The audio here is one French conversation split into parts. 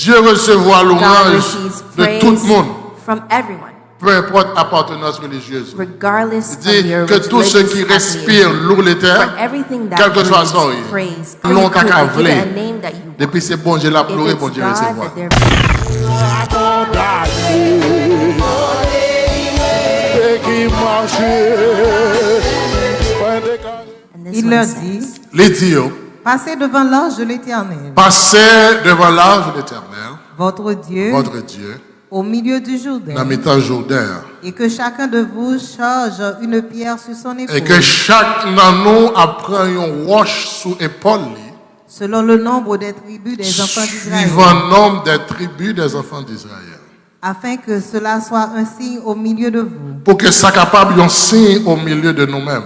Dieu recevra God l'ouvrage receives de tout le praise monde, from everyone, peu importe appartenance religieuse. regardless Il of dit your que tous ceux qui religious respirent affiliation. lourd les For terres, everything quel that que soit son brings praise, or nom you qu'à could give voler. it a name that you want. Depuis c'est bon Dieu l'a If pleuré, it's bon Dieu God recevoir. that they're and this Il one leur says, dit, Les dire, passez devant l'ange de l'Éternel, passez devant l'ange de l'Éternel, votre Dieu, votre Dieu, au milieu du dans Jourdain, le Jourdain, et que chacun de vous charge une pierre sur son et épaule, que chaque nous apprend une roche sous épaule, selon le nombre des tribus des enfants d'Israël, suivant le nombre des tribus des enfants d'Israël. afin que cela soit un signe au milieu de vous. Pour que ça capable un signe au milieu de nous-mêmes.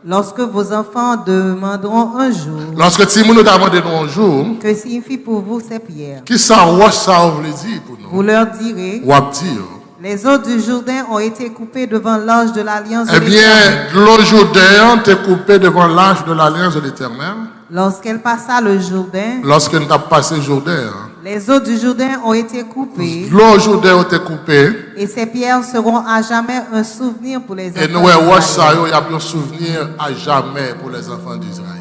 Lorsque vos enfants demanderont un jour, Lorsque Timon nous a demandé un jour, que signifie pour vous ces pierres, qui ça roche ça veut dire pour vous nous? leur direz, Ou à dire, les eaux du Jourdain ont été coupées devant l'ange de l'Alliance de eh l'Éternel. bien, l'eau Jourdain t'est coupé devant l'ange de l'Alliance de l'Éternel. Lorsqu'elle passa le Jourdain, Lorsque nous avons passé Jourdain, les eaux du Jourdain ont été coupées, l'eau Jourdain a été coupée. et ces pierres seront à jamais un souvenir pour les Et nous, enfants roche ça, d'Israël. il y a un souvenir à jamais pour les enfants d'Israël.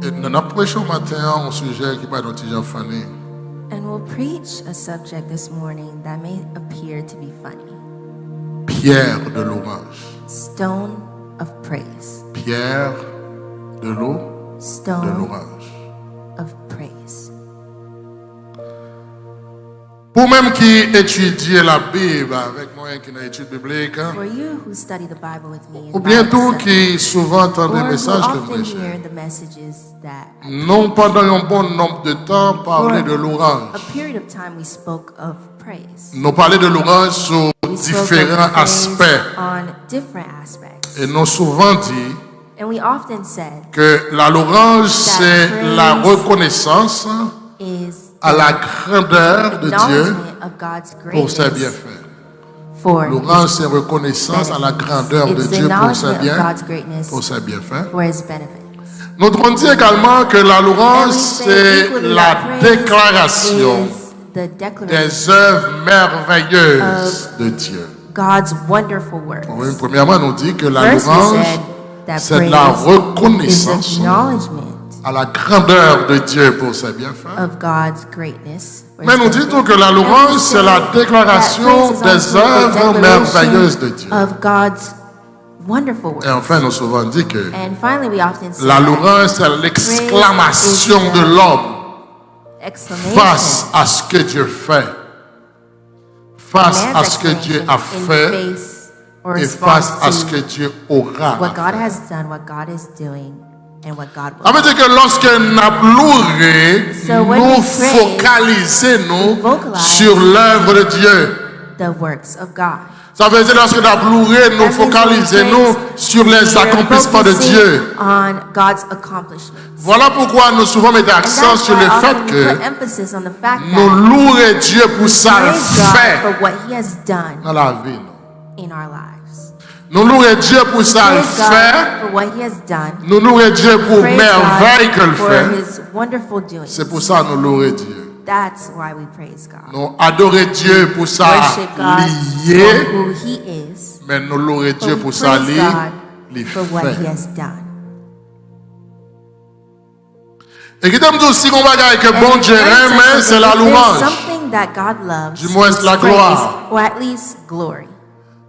Et nous avons prêché matin un sujet qui va être un funny. and we'll preach a subject this morning that may appear to be funny. Pierre de l'orage. Stone of praise. Pierre de l'eau de Stone l'orage. of praise. Pour même qui étudie la Bible avec moi qui n'a étude biblique, For you who study the Bible with me, in ou bien Bible tout study, qui souvent entend des or who messages que often prêche, hear the messages that non pendant un bon nombre de temps parler de a l'orage. period of time we spoke of praise. Nous parlons de l'orage sur We spoke of différents praise aspects. on different aspects. Et nous souvent dit And we often said que l'orange, c'est la reconnaissance is à la grandeur de Dieu acknowledgement of God's pour ses greatness bienfaits. for L'orange, c'est reconnaissance à la grandeur de It's Dieu pour ses acknowledgement of biens, God's greatness pour ses bienfaits. for His benefits. Nous devons dire également que And l'orange, we say c'est equally la that praise déclaration is the declaration des œuvres merveilleuses de Dieu. God's wonderful works. Oui, premièrement, nous dit que First, we l'orange, said that c'est de la praise is reconnaissance acknowledgement à la grandeur de Dieu pour ses bienfaits. of God's greatness. for Mais His nous benefits. disons que la And we louange, c'est say la that déclaration praise is des also the œuvres merveilleuses de Dieu. declaration of God's wonderful works. Et enfin, nous souvent dit que And finally, we often say la that louange, c'est l'exclamation Praise is de the l'homme exclamation face à ce que Dieu fait, face à man's ce que Dieu a exclamation in fait face or et response face à ce to que Dieu aura. what God fait. has done, what God is doing, and what God Ça veut will. dire que lorsque nous loué, So when nous we praise, focalisons we vocalize sur l'œuvre de Dieu. The works of God. Ça veut dire lorsque nous loué, nous That means when we focalisons praise, sur les we are accomplissements de focusing Dieu. on God's accomplishments. Voilà pourquoi nous souvent mettons And accent that's sur why le often fait we que put emphasis on the fact nous that louons Dieu pour ça praise God fait for what He has done dans la vie. in our lives. Nous louons Dieu pour ça Praise God fait. for what He has done. Nous louons Dieu pour Praise merveille God qu'il for fait. His wonderful doings. C'est pour ça que nous louons Dieu. That's why we praise God. Nous adorons Dieu pour ça Worship God lié, for who He is. mais nous louons But Dieu we pour ça praise lié, God les for what He faits. has done. Et qui t'aime aussi qu'on va dire que And bon in Dieu very aime, sense, c'est if la there's louange. something that God loves, Du moins, it's la praise, gloire. or at least glory.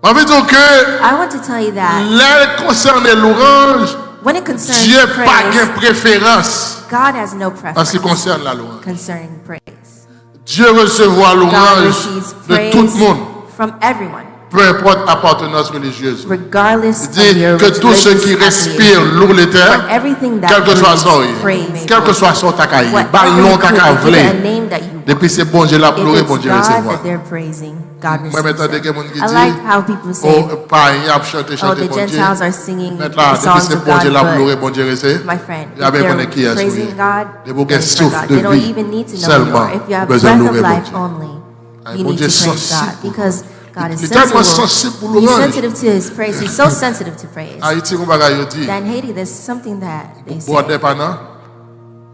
On veut dire que I want to tell you that l'air concerne l'orange, when it concerns Dieu n'a pas de praise, préférence God has no en ce qui preference concerne la louange. concerning praise. Dieu recevra God l'ouvrage receives de tout le praise monde, from everyone, peu importe appartenance religieuse. regardless Il of dit your que tous ceux qui religious respirent affiliation. lourd les For terres, everything that quel que soit brings son, praise, quel que soit son takaï, whatever ballon you could, takaï give it a vlé. name that you want. Depuis c'est bon Dieu l'a If pleuré, it's bon Dieu God recevoir. that they're praising, God Moi receives maintenant it. des gens qui I like how disent, people say, oh, païen a chanté, oh, chanté the bon Dieu. Gentiles are singing Maintenant, the depuis songs c'est of bon Dieu God, l'a pleuré, but bon Dieu recevoir. my friend, Il y avait if qu'on est qui they're est praising God, Des bouquets then for souffle God. de They don't vie. even need to know Seulement, more. If you have besoin breath de of louer life bon only, Ah, you bon need Dieu to praise sensible God because God is Il est tellement sensible. sensible pour He's l'orange. sensitive to His praise. He's so sensitive to praise. Haïti, on va dire, That in Haiti, there's something that they say. boire des panas.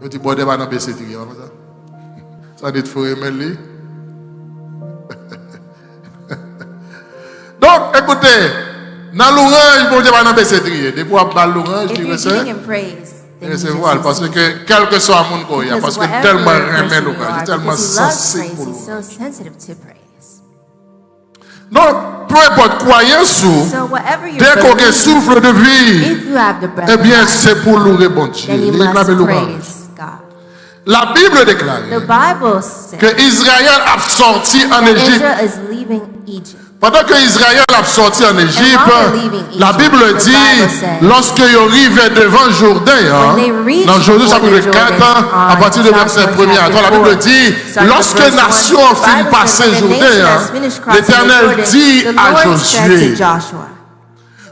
On dit boire des panas, baisser tigre. Ça dit faut aimer lui. Donc, écoutez, dans l'orange, bon Dieu va nous baisser trier. Depuis qu'on parle l'orange, If il you're recevoir. giving him praise, then you just Recevoir, parce receive. que quel que soit mon corps, parce Because que whatever tellement aimé person you l'orange, are, tellement because he loves sensible praise, pour he's so l'orange. sensitive to praise. Donc, peu importe croyance sous, So whatever you dès qu'on believe, souffle de vie, if you have the breath eh of bien, life, c'est pour louer bon Dieu. then you Il must n'avait l'orange. praise God. La Bible déclare The Bible says que Israël a sorti en that Égypte. Israel is leaving Egypt. Pendant que Israël a sorti en Égypte, while they're leaving Egypt, la Bible the dit, Bible says, lorsque ils arrivaient devant Jourdain, When they reached dans Josué before chapitre the 4, Jordan, à partir du Joshua verset 1er à 3, la chapter Bible 4, dit, starting lorsque with verse nation 1, fin the passer Bible says, when the nation Jourdain, has finished crossing the l'Éternel Jordan, dit the à Lord said to Josué, Joshua,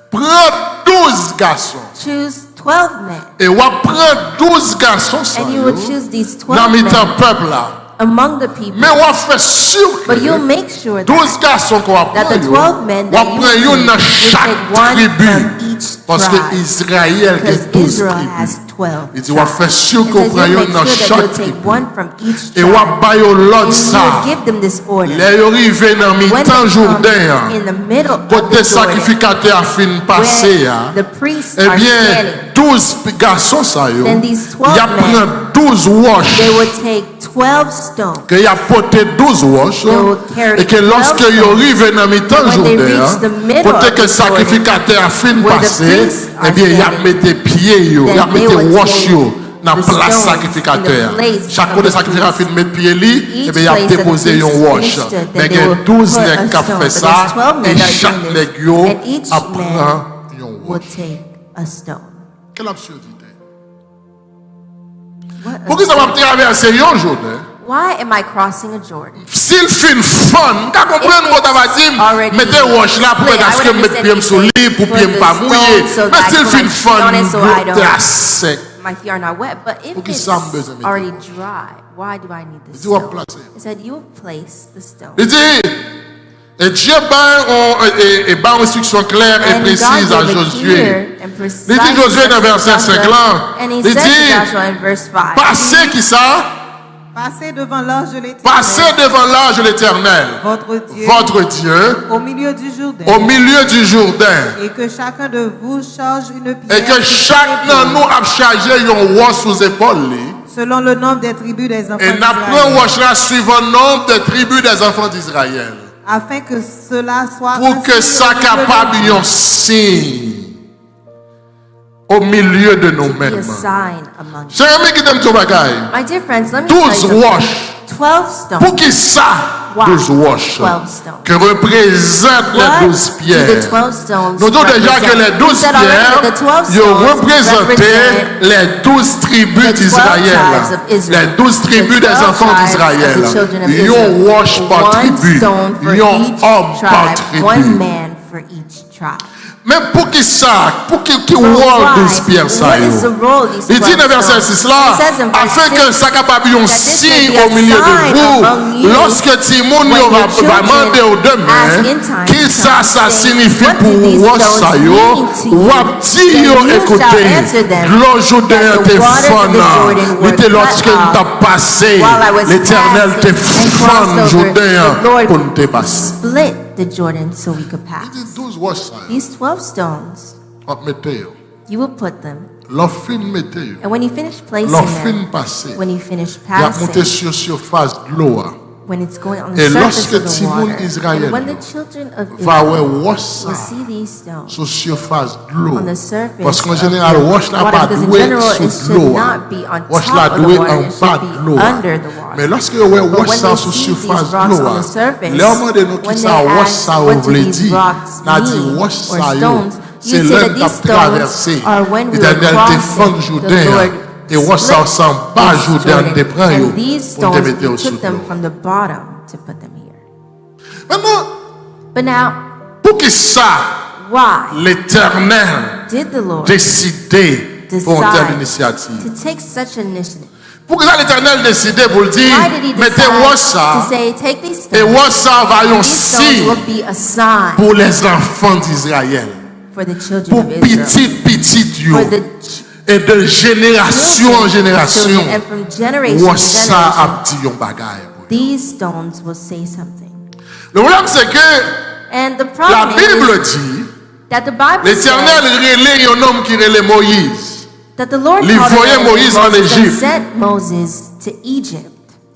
prends 12 garçons, choose 12 men, et on prend 12 garçons and you will choose these dans 12 le men peuple là. among the people. Mais on fait sûr But you'll que make sure 12 that, garçons qu'on va that the prendre, 12 men on that you prend une will dans take, you chaque take one tribu. from each Parce que tribe. Israël Because a 12 Israel tribus. has 12 Il dit, on va faire tribes. sûr It qu'on says prend you'll make une dans sure that chaque you'll take tribu. one from each Et on tribe. va bailler l'autre And ça. you'll give them this order. Les arrivés dans When they mi-temps come Jourdain, in the middle of côté the Jordan, sacrificateur a fin passé, where the priests eh are bien, standing, 12 garçons ça yo, Then these 12 il y a men, pris 12 wash, they will take 12 stones. que il y a porté 12 wash, will carry et que lorsque 12 ils arrivent dans mi-temps And when they Jourdain, reach the middle côté of que the sacrificateur a fin where the passé, priests eh are bien, il a standing, mis pieds yo, il a then mis they will wash take yo dans the place stones sacrificateur. in the place Chaque of côté the sacrificateur a priest. fin mettre pied li, Each et bien, il a place that the déposé priest un wash. finished it, Mais then il y they a will 12 put nègres a qui ont stone. fait But ça, there's 12 men et that are chaque doing this. nègre yo And each apprend man un will wash. take a stone. Quelle absurdité. What Pourquoi ça va absurd. traverser un Jourdain? Why am I crossing a Jordan? S'il fait fun, tu comprends If quand tu vas it's dire, already mettez wash là pour split, I parce que would mettre pied understand sous if lit you pour put pied the pas stone mouillé. so Mais that I s'il put fait my feet on fun, it so I don't- t'es à sec. My feet are not wet, but if Pour qui it's ça me besoin de already dry, why do I need Il this dit, on va stone? placer. He said, you will place the stone. Il dit, et Dieu bat une instruction claire et And précise God à gave a Josué. clear and precise Il dit Josué dans verset instruction to 5 Joshua. là, And he il said to dit, Joshua in verse 5, passez qui ça? Passez devant l'ange de l'Éternel, Passez devant l'ange de l'Éternel, votre Dieu, au milieu du Jourdain, au milieu du Jourdain. et que chacun de vous charge une pierre Et que sur chaque son nan épaule, nous a chargé un roi sous épaule. li. selon le nombre des tribus des enfants Et n'a pris d'Israël, un là suivant le nombre de tribus des enfants d'Israël. afin que cela soit Pour un que signe ça au milieu de capable vous. un signe au milieu de be a nous-mêmes. sign among you. J'ai aimé qui t'aime ton bagaille. My dear friends, let me 12 tell you something. wash. 12 stones. Pour qui ça? Why? 12 wash. 12 stones. Que représentent les What 12 do the pierres. 12 stones Nous disons déjà que les 12 He said already pierres, that the 12 ils stones représentaient represent les 12 tribus the 12 d'Israël. tribes of Israel. Les 12 tribus The des 12 enfants tribes d'Israël. of the children of Ils Israel. ont wash par One tribu. stone for Ils ont each homme par tribe, one tribu. man for each tribe. Mais pour qui ça? Pour qui But rôle why? 12 pierres ça? What is the yo? role these Il dit 12 dans verset stones? 6 là, It says in verse afin que 6, ça capable un that this may signe be a au milieu de sign among vous, you lorsque Timon when yo va your children demander au ask demain, in time, qui ça saying, signifie what pour do these vous stones ça yo, mean to you? ou a dit Then yo you shall écoutez, answer them l'eau Jourdain that the te waters of the fana, Jordan were il était lorsque cut t'a off passé, while I was l'Éternel te passing and fan crossed over, Jourdain the Lord pour nous te passer. split the Jordan so we could pass. Il dit 12 wash ça, These 12 stones, on mettez yo. you will put them, L'on fin mettez yo. and when you finish placing L'on fin them, passer. when you finish Il a monté passing, sur surface de l'eau. when it's going on the Et surface lorsque of the Timon water, Israël and when the children of va Israel ouais wash ça will see these stones sur surface de l'eau. on the surface Parce qu'en of général, the wash la water, pas because in doué general it sur should l'eau. not be on Wash top la of the doué water, en it bas should de be l'eau. under the water. Mais lorsque ouais But wash when ça they sur see surface these de rocks l'eau, on the surface, leur demande nous qui when ça they wash ask ça what ou do voulez these dire, rocks n'a dit mean wash or ça yo. stones, C'est you say l'un that qui these a stones traversé. are when we were L'Éternel défend crossing, the Jourdain. Lord Et wash ça split ensemble, pas this Jourdain Jordan. te prend yo. And these Pour te stones, mettre we au sous took them l'eau. from the bottom to put them here. Maintenant, But now, pour qui ça, why l'Éternel did the Lord décider pour une telle decide initiative? to take such an initiative? Pourquoi l'Éternel décidé pour le dire, Why did he mettez decide wash ça, to say, take these et stones? wash ça va un These stones signe will be a sign pour les enfants d'Israël. for the children Pour of Israel. petit yo. For the Et de génération en génération, children, and from generation ou to ça generation, a dit un bagage. these stones will say something. Le problème c'est que And the la problem Bible is dit, that the Bible l'Éternel says relève un homme qui relève Moïse. that the Lord Il called a voyait man named Moïse en Moses and Égypte. sent Moses to Egypt.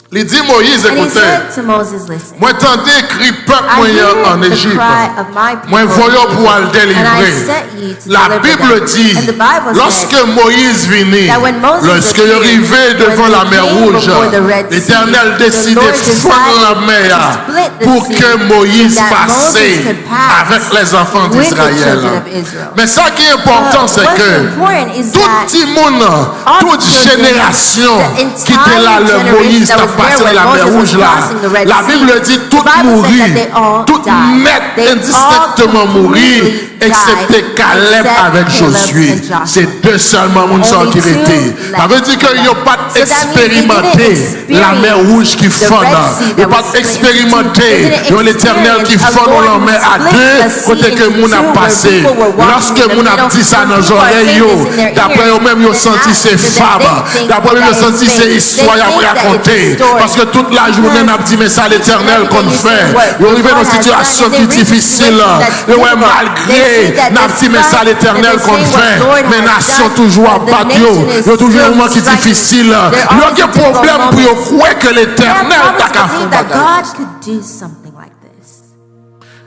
Il dit Moïse, And he écoutez, said to Moses, listen, moi t'entends écrit peuple I moyen en hear the Égypte. cry of my Moi people voyons pour in le Egypt, and I délivrer. sent you to La deliver Bible them. dit, And the Bible lorsque said Moïse venait, that when Moses lorsque il appeared, arrivait devant when la they mer came Rouge, before the Red Sea, l'Éternel the décidait Lord de fondre la decided mer to split the pour sea que Moïse so that passe Moses could pass avec les enfants with the d'Israël. children of Israel. Mais ça qui est important, c'est What's que important is tout that petit monde, all toute children, génération the qui était là, entire le Moïse generation t'a that was passé there la when mer Moses was Rouge là. crossing the Red La Sea, Bible dit tout the Bible said mourir, that they all tout died. net, They indistinctement all mourir, completely excepté died, Caleb except avec Caleb Josué. and Joshua. C'est deux seulement monde Only qui two étaient. Ça veut dire qu'ils n'ont pas So that means they expérimenté didn't la mer rouge qui experience the fonde. Red Sea Ils that n'ont pas was split into two. expérimenté They didn't l'éternel qui experience a fonde Lord la who mer à split deux, the sea côté que into moun a two, where passé. people were walking Lorsque in the moun a middle, dit ça when dans les people are oreilles, saying this in their d'après ears, eux-mêmes, ils ont then senti ces after that, fables. they think D'après eux, ils ont that senti it's ces fake. histoires They à think that it's a raconter. story. Parce que toute la journée, on a dit, mais ça l'éternel qu'on fait. Ils ont arrivé dans une situation qui est difficile. Et ouais, malgré, on a dit, mais ça l'éternel qu'on fait. Mais nation toujours à battre. Il y a toujours un moment qui est difficile. Il y a un problème pour croire que l'éternel t'a qu'à faire that bagage. God could do something like this.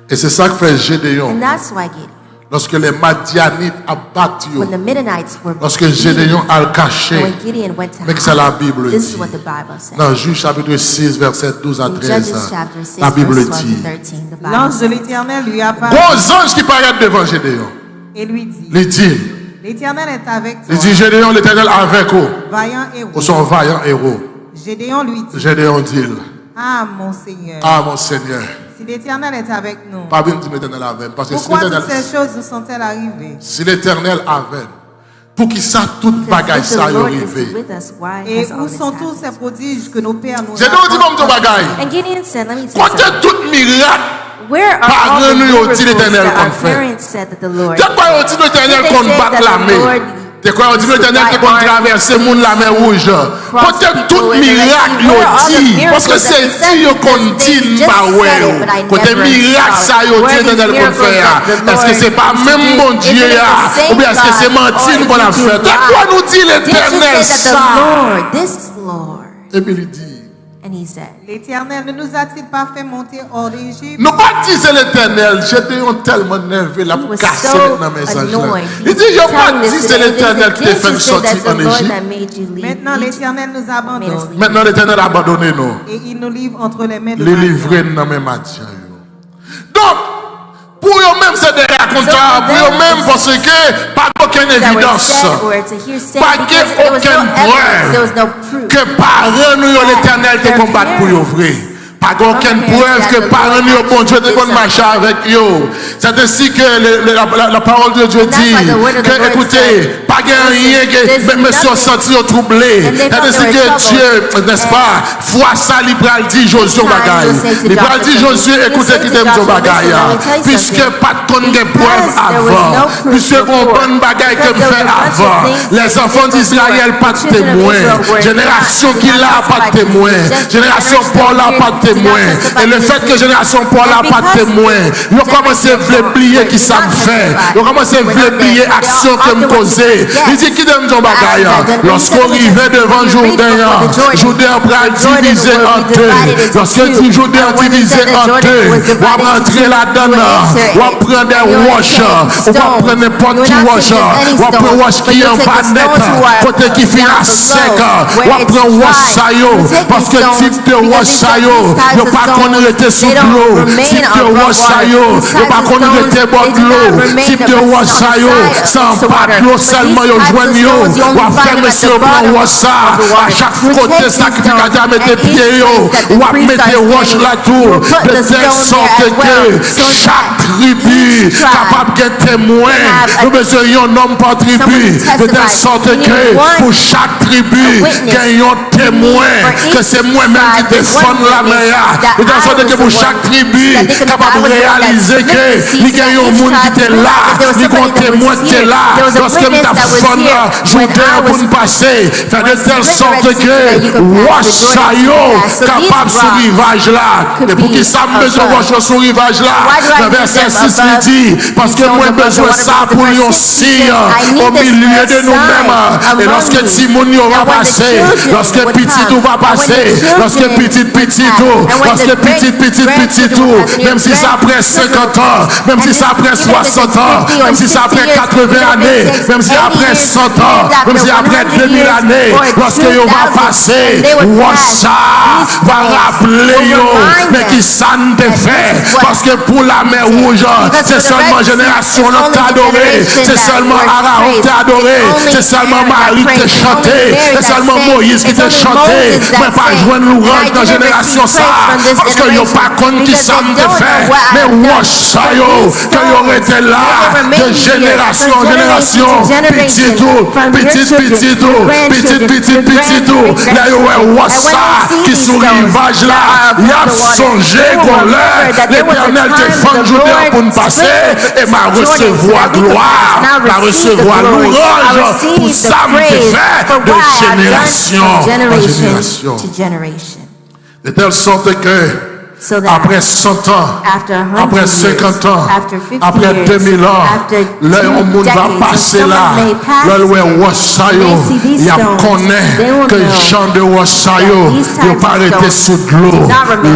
Et c'est ça que fait Gédéon. And that's why Gideon, Lorsque les Madianites abattent, when the Midianites were lorsque beaten, Gédéon a and caché, when Gideon went to mais que c'est la hide, Bible this is dit. what the Bible said. Dans Juge chapitre 6, verset 12 à In 13, Judges chapter 6, la Bible verse 12 dit. to 13, the Bible L'ange de says, l'Éternel lui apparaît Gros ange qui paraît devant Gédéon. et lui dit, Il dit, l'Éternel est avec toi, il dit Gédéon, l'éternel avec vous. vaillant héros. Ou son vaillant héros. Gédéon lui dit, Gédéon dit, ah mon Seigneur, ah mon Seigneur, si l'Éternel est avec nous, pas bien dire l'éternel avec. Parce que si pourquoi toutes l'éternel, ces choses nous sont-elles arrivées? si l'éternel avec, pour qu'il sache toute bagaille Because if ça the y Lord arrivé. is with us, why Et has all où this sont tous ces happened? prodiges que nos pères nous Gédéon dit bon ton bagaille. And Gideon said, let me tell you Côté something. tout miracle, Where are all Pardonne-nous, the au miracles dit l'Éternel that our qu'on fait. parents said that the Lord t'es quoi on dit l'éternel qu'on bat la mer. T'es quoi on dit l'éternel qu'on traverse le monde la mer rouge. Côté tout miracle yo dit. Parce que c'est dit qu'on dit pas ouais. Côté miracle ça yo dit l'éternel qu'on fait. Est-ce que c'est pas même mon Dieu ou bien est-ce que c'est mentine qu'on a fait? T'es quoi nous dit l'éternel ça? This Lord. Et puis il dit. And he said, L'Éternel ne nous a-t-il pas fait monter hors d'Égypte? Nous pas dit c'est l'éternel. J'étais tellement nerveux là pour casser maintenant message là. Il dit je pas dit c'est l'éternel qui t'a fait sortir en Égypte. Maintenant l'Éternel nous abandonne Maintenant l'éternel a abandonné nous. et il nous livre entre les mains de Les Madian. livrer dans mes matières. Donc, pour eux-mêmes, c'est des raconteurs. Pour eux-mêmes, parce que pas aucune évidence. Pas aucune preuve que parents nous l'éternel te combattent pour eux vrai. Pas aucune preuve que parents nous bon Dieu te qu'on marche avec eux. C'est ainsi que la parole de Dieu dit que écoutez, pas rien que monsieur senti troublé. C'est ainsi que Dieu, n'est-ce pas, foi ça libéral dit Josué bagaille. Libéral dit Josué écoutez qui t'aime Josué bagaille. Puisque pas de preuve avant. Puisque on bonne bagaille que me fait avant. Les enfants d'Israël pas de témoins. Génération qui l'a pas de témoins. Génération Paul a pas de témoins. Et le fait que génération Paul n'a pas de témoin, ils ont commencé à oublier qui ça me fait. Ils ont commencé à oublier l'action que me causait. Il dit qui donne ton bagaille. Lorsqu'on arrivait devant Jourdain, Jourdain pral divisé en deux. Lorsque dit Jourdain divisé en deux, on va rentrer là-dedans, on va prendre des roches, on va prendre n'importe qui roche, on va prendre roche qui est en bas net, côté qui finit à sec, on va prendre roche ça yo, parce que type de roche ça yo, yo pas qu'on était sous l'eau, type de roche ça yo, yo pas qu'on était bord de l'eau, type de roche ça yo, sans pas de l'eau seulement yo joignent yo, on va faire monsieur prendre roche ça, à chaque côté sacrificateur mettez pieds yo, on va mettre roche là tout, de telle sorte que chaque tribu capable de témoin. Nous besoin d'un homme par tribu, de telle sorte que pour chaque tribu, qu'il y ait un témoin, que c'est moi-même qui défends la meilleure. De telle sorte que pour chaque tribu, capable de réaliser que il y a un monde qui était là, il y a un témoin qui était là. Lorsque nous avons Jourdain pour nous passer, faire de telle sorte que Washayo capable sur le rivage là. Et pour qui ça me besoin de sur le rivage là, le verset 6 il dit, parce que moi besoin ça pour un signe au milieu de nous-mêmes. Et lorsque Timon va passer, lorsque petit tout va passer, lorsque petit tout, lorsque petit tout, même si ça après 50 ans, même si ça après 60 ans, même si ça après 80 années, même si après 100 ans, même si après 2000 années, lorsque on va passer, Washa va rappeler mais qui ça ne te fait, parce que pour la mer rouge, c'est seulement génération qui t'a adoré, c'est seulement Aaron qui t'a adoré, c'est seulement Marie qui t'a chanté, c'est seulement Moïse qui t'a chanté, mais pas joindre l'ouvrage dans la génération ça, parce que yo pas compte qui ça me fait, mais Washa que yo été là, de génération en génération, petit tout, là yo est Washa qui sur rivage là, il a songé qu'on l'heure, l'Éternel te fend Jourdain pour nous passer, et m'a recevoir gloire, m'a recevoir louange, pour ça me fait de génération en génération. De telle sorte que après 100 ans, après 50 ans, après 2000 ans, là, on monde va passer là. Là, où est Washayo, il y a connaît que Jean de Washayo, il n'a pas arrêté sous l'eau.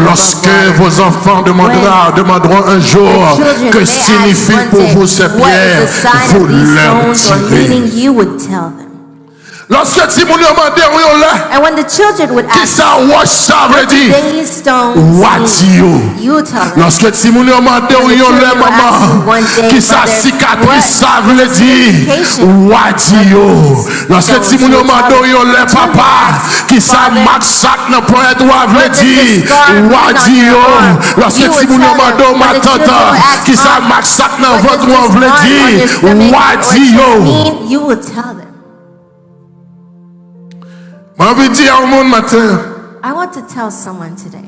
Lorsque vos enfants demanderont un jour que signifie pour vous ces pierres, vous leur direz. Lorsque Timon demandait, and when the children would qui ask, ça Washa veut dire? they stones, Wadio. you tell them. Lorsque Timon demandait, maman, qui ça cicatrice ça veut dire? Wadio. Lorsque Timon demandait, papa, qui ça maxac n'a pas être veut dire? Wadio. Lorsque Timon demandait, ma tante, qui ça maxac n'a pas être veut dire? Wadio. You will tell them. Je veux dire au monde matin. I want to tell someone today.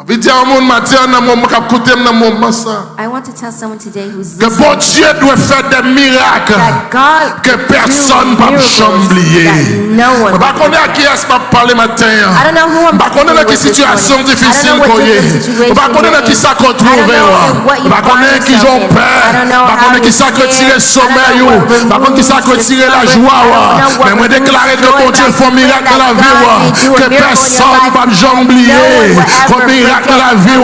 Je veux dire au monde matin dans mon écouter dans mon massa. I want to tell someone today who's Que bon Dieu doit faire des miracles que personne ne peut oublier. Je ne sais pas à qui est-ce que je parle matin. Je ne sais pas dans quelle situation difficile qu'on est. Je ne sais pas dans qui ça qu'on trouve. Je ne sais pas qui ont peur. Je ne sais pas qui ça qu'on tire le sommeil. Je ne sais pas qui ça qu'on tire la joie. Mais je déclare que bon Dieu fait un miracle dans la vie. Que personne ne peut oublier. Dans la vie,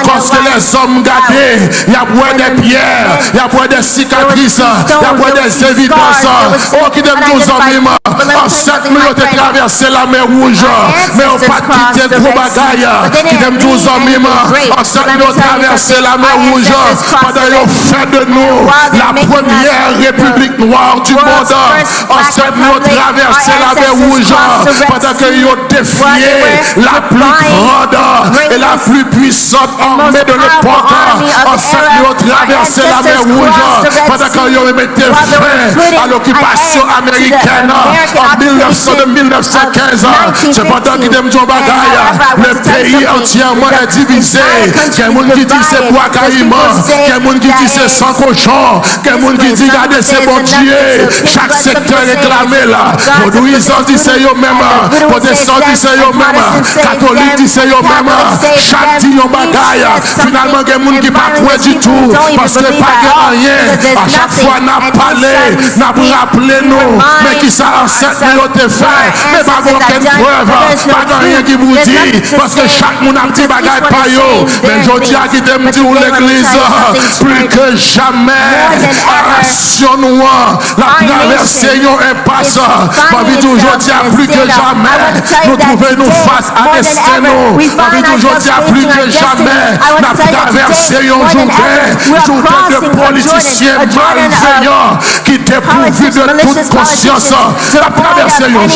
parce que les hommes gardés, il y a point de pierres, il y a point de cicatrices, il y a point des évidences. Oh, qui t'aime tous amis, en 7 minutes, tu traversé la mer rouge, mais on pas quitté de gros bagailles. Qui t'aime tous amis, en 7 minutes, traversé la mer rouge, pendant qu'ils ont fait de nous la première république noire du monde. En 7 minutes, traversé la mer rouge, pendant qu'ils ont défié la plus grande et la plus puissante armée de l'époque. En 7 minutes, traversé la mer rouge, pendant qu'ils ont mis fin à l'occupation américaine en 1915. C'est pendant qu'ils aiment John Bagaille, le pays entièrement est divisé. Quelqu'un qui dit c'est bois caïman, quelqu'un qui dit c'est sans cochon, quelqu'un qui dit regardez c'est bon Dieu. Chaque secteur réclamé là. Vaudouisant dit c'est eux même, protestant dit c'est eux même, catholique dit c'est eux même. Chaque dit yon bagaille, finalement il y a des gens qui ne pas quoi du tout, parce que pas rien. À chaque fois n'a parlé, n'a rappelé nous, mais qui ça en 7 minutes fait, mais pas aucune preuve, pas rien qui vous dit, parce que chaque monde a petit bagaille par yo. Mais je dis à qui t'aime dire l'église, plus que jamais, arration noire, la traversée yon impasse, ma vie toujours dit plus que jamais, nous trouvons nous face à destin nous, ma vie toujours dit plus que jamais, n'a traversé un Jourdain de politiciens malveillants qui dépourvus de toute conscience, n'a traversé un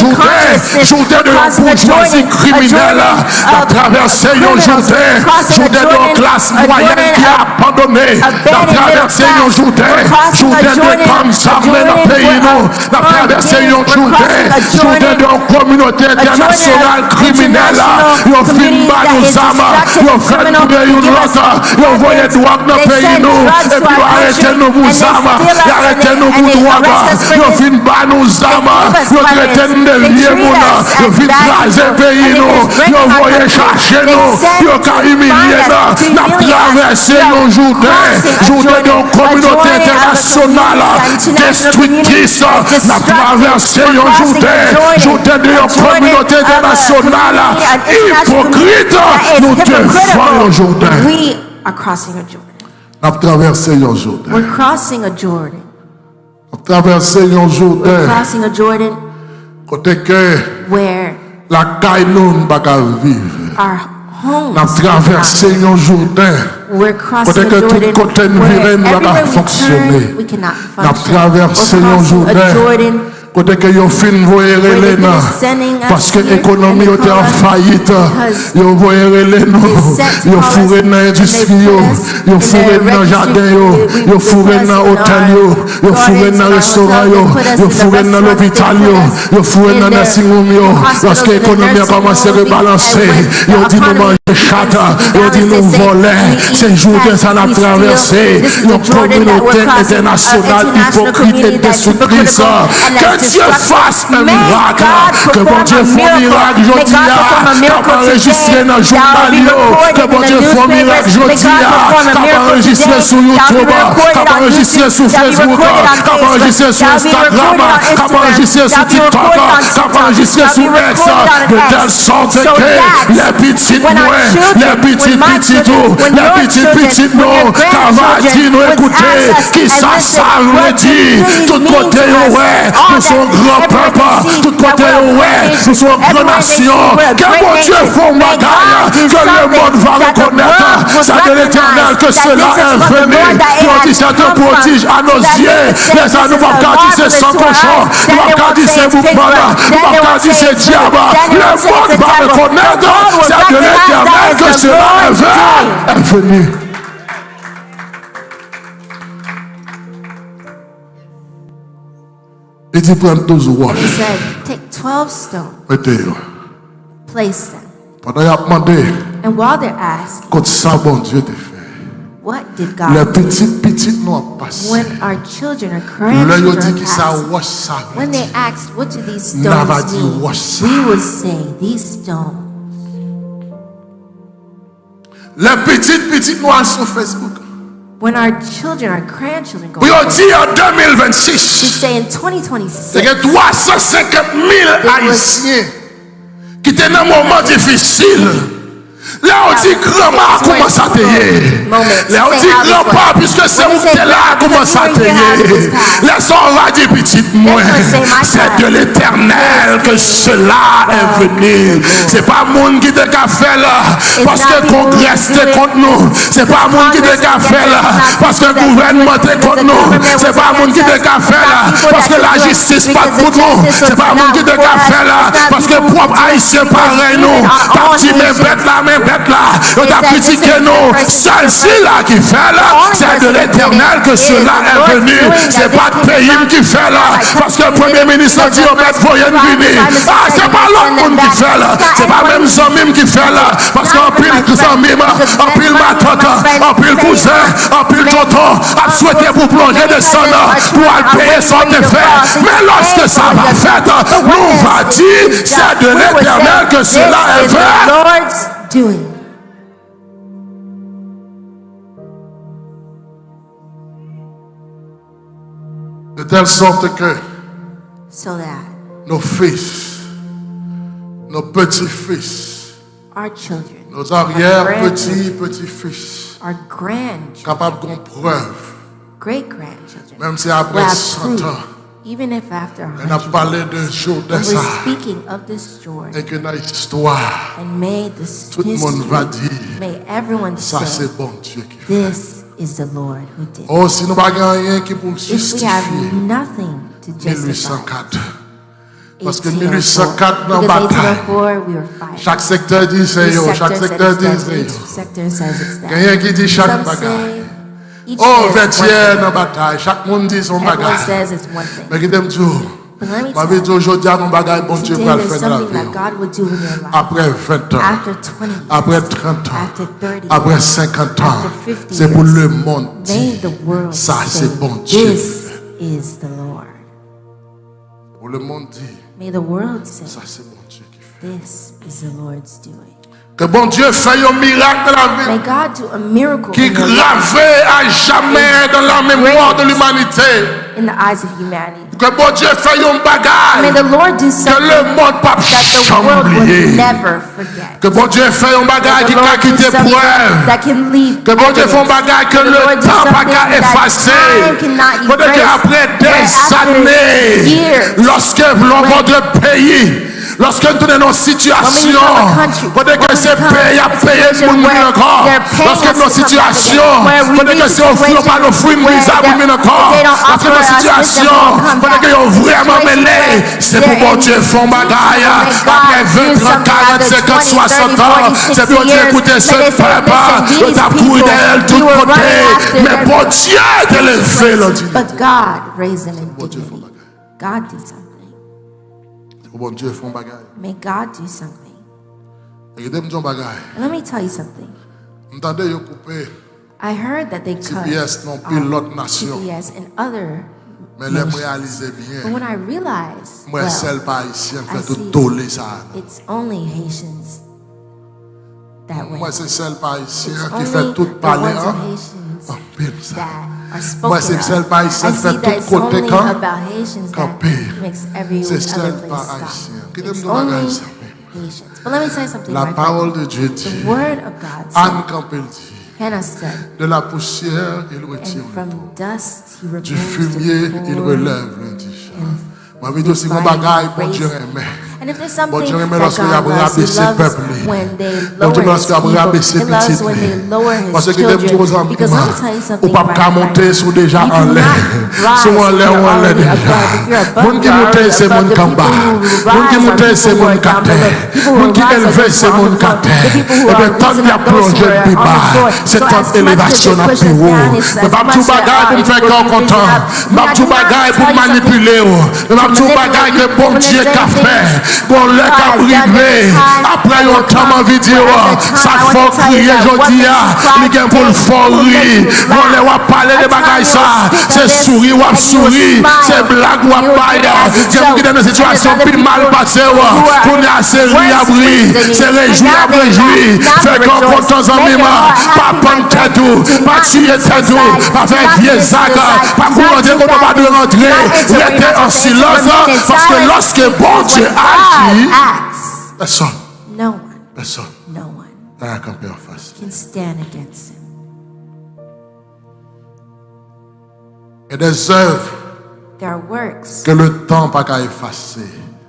Jourdain de la bourgeoisie criminelle, n'a traversé un Jourdain, Jourdain de classe moyenne qui a abandonné. N'a traversé un Jourdain, Jourdain de comme ça, mais dans le pays, nous. N'a traversé un Jourdain de communauté internationale criminelle. Ils ont fini par nous âmes, ils ont fait trouver une autre, ils ont envoyé drogue dans le pays, nous. Et puis arrêtez nous vous âmes, arrêtez nous vous drogue, ils ont fini par nous âmes, ils ont traité nous de liés, ils ont fini craser le pays, nous. Ils ont envoyé chercher nous, ils ont humilié nous. N'a traversé un Jourdain de communauté internationale destructrice. N'a traversé un Jourdain de communauté internationale hypocrite. Nous devons un Jourdain. We are crossing a Jordan. N'a traversé un Jourdain. We're crossing a Jordan. N'a traversé un Jourdain. Crossing a Jordan Côté que where la caille nous pas vivre. our homes N'a traversé un Jourdain. We're crossing Côté a que Jordan tout côté nous where virer, nous everywhere pas we fonctionner. turn, we cannot N'a function. traversé We're un crossing a Jordan Jourdain. Côté que yo fin voyer les nous parce que l'économie était en faillite. Yo voyer les nous. Yo fourré dans l'industrie yo fourré dans le jardin yo fourré dans l'hôtel yo fourré dans le restaurant yo fourré dans l'hôpital yo fourré dans le nursing home lorsque l'économie a commencé à rebalancer yo dit nous manger chata yo dit nous voler c'est jour que ça a traversé une communauté internationale hypocrite et destructrice. Que Dieu fasse un miracle, que bon Dieu fasse un miracle, je dis, qu'on enregistré dans le journal, que bon Dieu fasse un miracle, je dis, qu'on enregistré sur YouTube, qu'on enregistré sur Facebook, qu'on enregistré sur Instagram, qu'on enregistré sur TikTok, qu'on enregistré sur X, de telle sorte que les petites moins, les petites nous, camarades, nous écouter, qui ça veut dire, tout côté, ouais, nous sommes grands peuple, tout côté, ouais, nous sommes grande nation. Que mon Dieu faut bagaille, que le monde va reconnaître, c'est de l'Éternel que cela est venu. Qui ont dit c'est un prodige à nos yeux. Les anneaux, nous ne pouvons pas dire c'est sans cochon, nous ne pouvons pas dire c'est mouvement, nous ne pouvons pas dire c'est diable. Le monde va reconnaître, c'est de l'Éternel que cela est venu. Il dit prends 12 roches. He said, take 12 stones, Mettez-le. place them. Pendant qu'il a demandé, And while they're asked, quand ça, bon Dieu te fait. what did Les God do? petites nous ont passé. When our children or Là, ils ont dit grandchildren que ça passed, wash ça. when they asked, what do these Nava stones dit mean? wash ça. We would say, these stones. Les petites nous ont sur Facebook. When our children, our grandchildren go, Ils ont dit en we 2026, say in il 2026, y a 350 000 Haïtiens qui étaient dans un moment difficile. Là, on dit grand-mère, comment ça te y Là, on dit grand-père, puisque c'est où tu es là, comment ça te y Là, on va dire petite moins. C'est de l'Éternel que cela est venu. C'est pas monde qui te fait là, parce que le Congrès est contre nous. C'est pas monde qui te fait là, parce que le gouvernement est contre nous. C'est pas monde qui te fait là, parce que la justice pas pour nous. C'est pas monde qui te fait là, parce que propre haïtien pareil nous. Parti même bête là, même bête là. On a critiqué nous. Celle-ci là qui fait là, c'est de l'Éternel que cela est venu. C'est pas le pays qui fait là, parce que le Premier ministre a dit on met voyer venir. Ah, c'est pas l'autre monde qui fait là. C'est pas même Zamim qui fait là, parce qu'en pile Zamim, en pile ma tante, en pile cousin, en pile tonton, a souhaité pour plonger de son pour aller payer son effet. Mais lorsque ça va faire, nous va dire c'est de l'Éternel que cela est the fait. Lord's doing. De telle sorte que So that nos fils, nos petits-fils, our children, nos arrière-petits-petits-fils, our grandchildren, capables de preuve, great grandchildren, même si will après have 100 proof, ans, even if after on a 100 parlé d'un jour de we're ça, speaking of this Jordan, et que dans l'histoire, and may this tout le monde va history, dire, may everyone ça say, c'est bon Dieu qui fait. this is the Lord who did it. Oh, si nous n'avons rien qui pour If we have justifier nothing to justify 1804, Parce que 1804. 1804 dans Because bataille. 1804 we were fighting. Chaque secteur dit c'est yo, chaque secteur dit c'est Each yo. sector says it's that. Quelqu'un qui dit chaque Some bagaille. say each Oh, says one 20e thing. dans bataille, chaque monde dit son Everyone bagage. says it's one thing. Mais qui t'aime dire, But let me ma tell vie you, dit aujourd'hui à mon bagage, bon Dieu today va le there's faire dans la something that vie. God will do in your life. Après 20 ans, After 20 years, après 30 ans, after 30 après years, 50 ans, after 50 c'est pour years, le monde may dire, the world ça say, c'est bon Dieu. this is the Lord. Pour le monde dire, May the world say, ça c'est bon Dieu qui fait. this is the Lord's doing. Que bon Dieu fasse un miracle dans la May vie God do a miracle qui in your life, gravé à jamais dans la mémoire de l'humanité. in the eyes of humanity. Que bon Dieu fasse un May bagage the Lord do que something le monde pas that the world will oublier. never forget. Que bon Dieu fasse un bagage May qui the Lord a do quitté something preuve. that can leave Que bon Dieu fasse un evidence. bagage que May the le Lord do temps pas something qu'à that effacer. time cannot Pendant erase. qu'après Where des after années, years, lorsque l'on va de pays, lorsque nous sommes dans une situation, pendant que ces pays a payé pour nous encore, lorsque nous sommes dans une situation, pendant que c'est offert par nos fruits miserables pour nous encore, lorsque nous sommes dans une situation, pendant que nous vraiment mêlés, c'est pour bon Dieu font bagaille. Après 20, 30, 40, 50, 60 ans, c'est pour Dieu écouter ce peuple, on t'a couru d'elle tout côté, mais bon Dieu t'a levé l'ordinaire. But God raised them in dignity. God did something. Bon Dieu font bagaille. May God do something. Et dem jon bagaille. And let me tell you something. M'tendez yo couper I heard that they cut CPS non pile l'autre nation. CPS and other Mais les nations. réaliser But bien. when I realized, Moi well, seul pas haïtien I fait tout see toller ça. it's only Haitians that went. Moi c'est seul pas haïtien It's qui only fait tout the parler ones en of Haitians pile ça. that are Moi spoken c'est seul of. pas I haïtien see fait that tout it's côté only quand about Haitians that campé. makes every C'est other seul place pas stop. haïtien. Qui It's dem jon only bagaille ça. Haitians. But let me tell you something, La my parole friend. de Dieu The dit, word of God Anne said, Campbell dit, Hannah said, de la poussière il retire and from dust he du removes fumier the il core. relève l'indigent. Moi je dis aussi mon bagaille bon Dieu aimé. And if there's Bon something Dieu that aimé lorsque il a God loves, he rabaissé loves peuple. when they Bon Dieu lower lorsque his il a rabaissé people. He loves petit. when they lower his Parce que dem children. chose en Because let me tell you ou something, pas my qu'à monter friend. sous déjà You en cannot l'air. rise Sous en if l'air you're ou en l'air already déjà. above. If you're above, Moun qui you're monte already c'est above. moun The qui en people bas. who Moun qui rise are monte c'est people who moun are qui down en below. terre. People who Moun qui rise are élevé those c'est who are on moun the qui en floor. terre. The people who Et are bien tant raising qu'il y a up those who plongé are plus on the bas, floor. c'est So tant as much élévation as à they push plus us haut. down, it's Mais as pas much tout that bagaille pour me faire it will qu'on be risen content. up. Pas I tout do not bagaille pour tell you something manipuler. Mais pas tout bagaille que bon Dieu qu'a fait. Bon le qu'a privé. Après un temps en vidéo, ça faut crier aujourd'hui. Il y a pour le fort rire. On les va parler de bagaille ça. C'est sourire ou sourire. C'est blague ou bailler. J'aime qui dans une situation plus mal passée. Pour nous c'est rire à briller. C'est réjouir à réjouir. Fait qu'on content en même. Pas prendre tête tout. Pas tuer tête tout. Pas faire vieux sac. Pas courir qu'on ne peut pas de rentrer. Rester en silence. Parce que lorsque bon Dieu agit, personne. No one, Personne no one n'a campé en face. can stand against him. Et des œuvres There are works que le temps n'a pas effacer.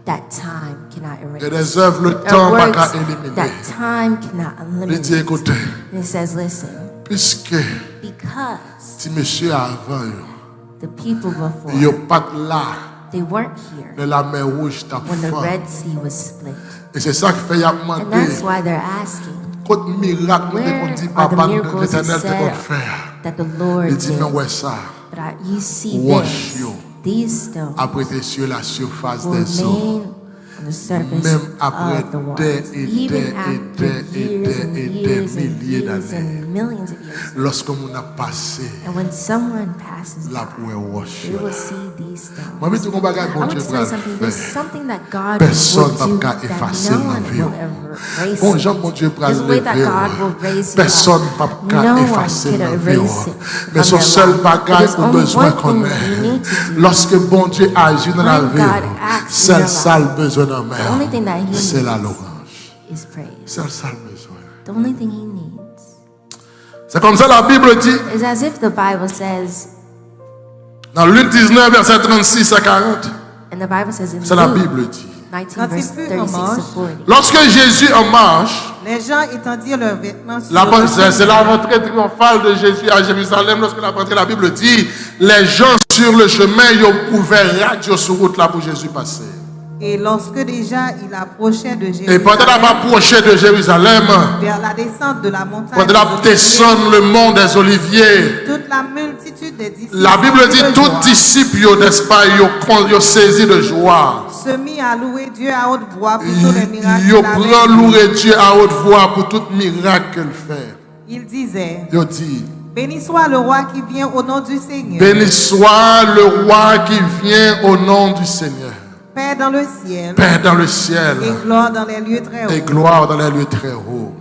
that time cannot Et erase. des œuvres le There are temps n'a works pas éliminer. that time cannot Il dit eliminate. écoutez, And it says, listen, puisque because si monsieur avant, the people before, il n'y a pas là, they weren't here de la mer rouge t'a when the fait. Red Sea was split. Et c'est ça qui fait y a And demandé. that's why they're asking, Côte miracle, nous where devons dire, are the papa, miracles l'éternel te said compte faire. that the Lord Il dit, mais did? ouais ça, But you see Wash this, you. these stones après t'es sur la surface will des eaux. remain on the surface Même après of the waters, des et even des after et des et years and des et years des and milliers years d'années. and millions of years. Lorsque on a passé, And when someone passes la by, pouvait wash. they will see these stones. Moi, je dis qu'on va I bon want Dieu to pour tell you le something. There's faire. something that God Personne will do va that effacer no la one vie. will ever erase. Bon it. Jean, mon Dieu, pour There's a way that lever. God will raise you Personne up. ne No peut one effacer can la vie. erase it Mais from son their seul life. bagage There's qu'on only besoin one thing connaître. that you need to do. Lorsque bon Dieu agit dans la When vie, God acts in seul your ça life, le besoin d'un the only thing that mère, he c'est la needs louange. is praise. Seul ça le besoin. The only thing he needs. C'est comme ça la Bible dit, It's as if the Bible says, dans Luc 19, verset 36 à 40, and the Bible says in c'est la Luke Bible dit. 19 Quand verse il fut en 36 marche, to 40. Lorsque Jésus en marche, Les gens étendirent leurs vêtements sur c'est la rentrée triomphale de Jésus à Jérusalem. Lorsque la rentrée, la Bible dit, les gens sur le chemin, ils ont ouvert radio sur route là pour Jésus passer. Et lorsque déjà il approchait de Et pendant Jérusalem, la approché de Jérusalem, vers la descente de la montagne, pendant la des Oliviers, descente le mont des Oliviers, toute la multitude des disciples, la Bible dit de tout joie, disciple, n'est-ce pas, ils saisi de joie. se mit à louer Dieu à haute voix pour tous les miracles Ils qu'il prend avait louer Dieu à haute voix pour tout miracle qu'elle fait. Il disait, Ils dit, béni soit le roi qui vient au nom du Seigneur, béni soit le roi qui vient au nom du Seigneur. paix dans le ciel, Père dans le ciel et gloire dans les lieux très et hauts. gloire dans les lieux très hauts.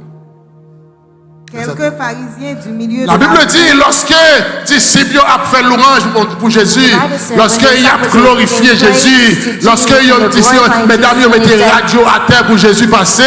Quelques pharisiens du milieu La de Bible dit, lorsque disciples ont fait l'orange pour Jésus, lorsque ils ont glorifié Jésus, lorsque ils ont dit, mesdames, ils ont mis radio à terre pour Jésus passer,